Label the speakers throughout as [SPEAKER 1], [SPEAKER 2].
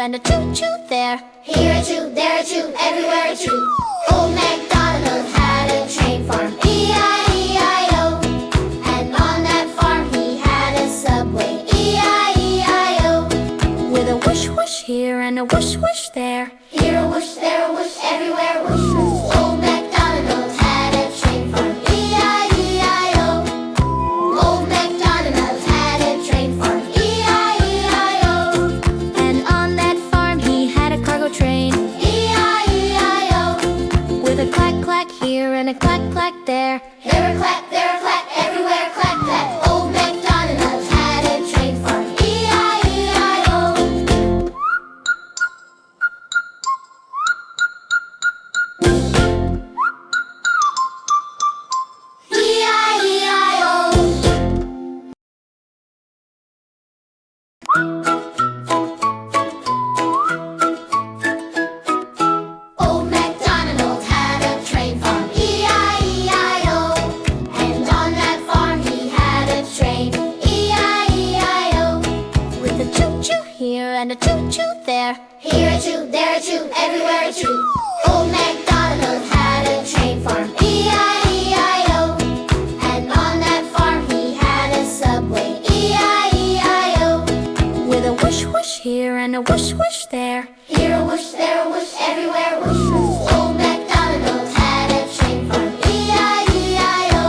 [SPEAKER 1] and a choo-choo there.
[SPEAKER 2] Here a choo, there a choo, everywhere a choo. Old MacDonald had a train farm, E-I-E-I-O. And on that farm he had a subway, E-I-E-I-O.
[SPEAKER 1] With a whoosh whoosh here and a whoosh whoosh there.
[SPEAKER 2] Here a whoosh, there a whoosh, everywhere whoosh. Old MacDonald had a train farm, E-I-E-I-O. Old MacDonald had a train farm, E-I-E-I-O.
[SPEAKER 1] And on that farm he had a cargo train,
[SPEAKER 2] E-I-E-I-O.
[SPEAKER 1] with a clack clack here and a clack clack there.
[SPEAKER 2] There a clack, everywhere clack clack. Old MacDonald had a train farm, E-I-E-I-O. E-I-E-I-O. Old MacDonald had a train farm, E-I-E-I-O. And on that farm he had a train, E-I-E-I-O.
[SPEAKER 1] With a choo-choo here and a choo-choo there.
[SPEAKER 2] Here a choo, there a choo, everywhere a choo. Old MacDonald had a train farm, E-I-E-I-O. And on that farm he had a subway, E-I-E-I-O.
[SPEAKER 1] With a whoosh whoosh here and a whoosh whoosh there.
[SPEAKER 2] Here a whoosh, there a whoosh, everywhere whoosh. Old MacDonald had a train farm, E-I-E-I-O.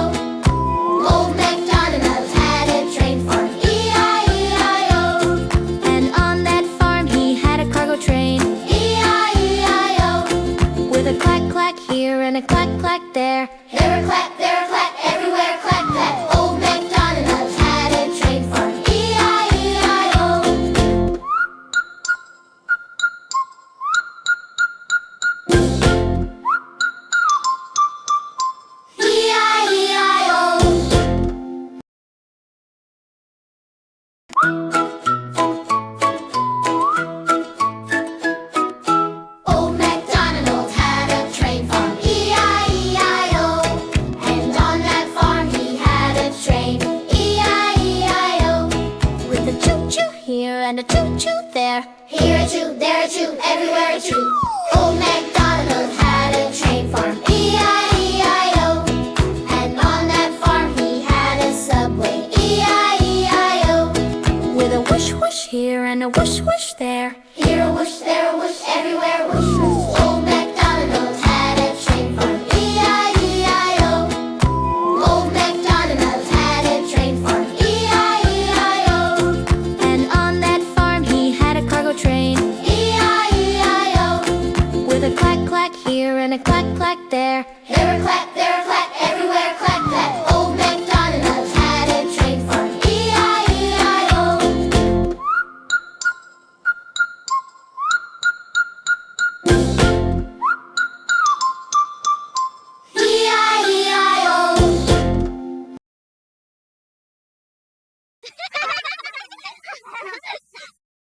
[SPEAKER 2] Old MacDonald had a train farm, E-I-E-I-O.
[SPEAKER 1] And on that farm he had a cargo train,
[SPEAKER 2] E-I-E-I-O.
[SPEAKER 1] with a clack clack here and a clack clack there.
[SPEAKER 2] There a clack, everywhere clack clack. Old MacDonald had a train farm, E-I-E-I-O. E-I-E-I-O. Old MacDonald had a train farm, E-I-E-I-O. And on that farm he had a train, E-I-E-I-O.
[SPEAKER 1] With a choo-choo here and a choo-choo there.
[SPEAKER 2] Here a choo, there a choo, everywhere a choo. Old MacDonald had a train farm, E-I-E-I-O. And on that farm he had a subway, E-I-E-I-O.
[SPEAKER 1] With a whoosh whoosh here and a whoosh whoosh there.
[SPEAKER 2] Here a whoosh, there a whoosh, everywhere whoosh. Old MacDonald had a train farm, E-I-E-I-O. Old MacDonald had a train farm, E-I-E-I-O.
[SPEAKER 1] And on that farm he had a cargo train,
[SPEAKER 2] E-I-E-I-O.
[SPEAKER 1] with a clack clack here and a clack clack there.
[SPEAKER 2] There a clack, everywhere clack clack.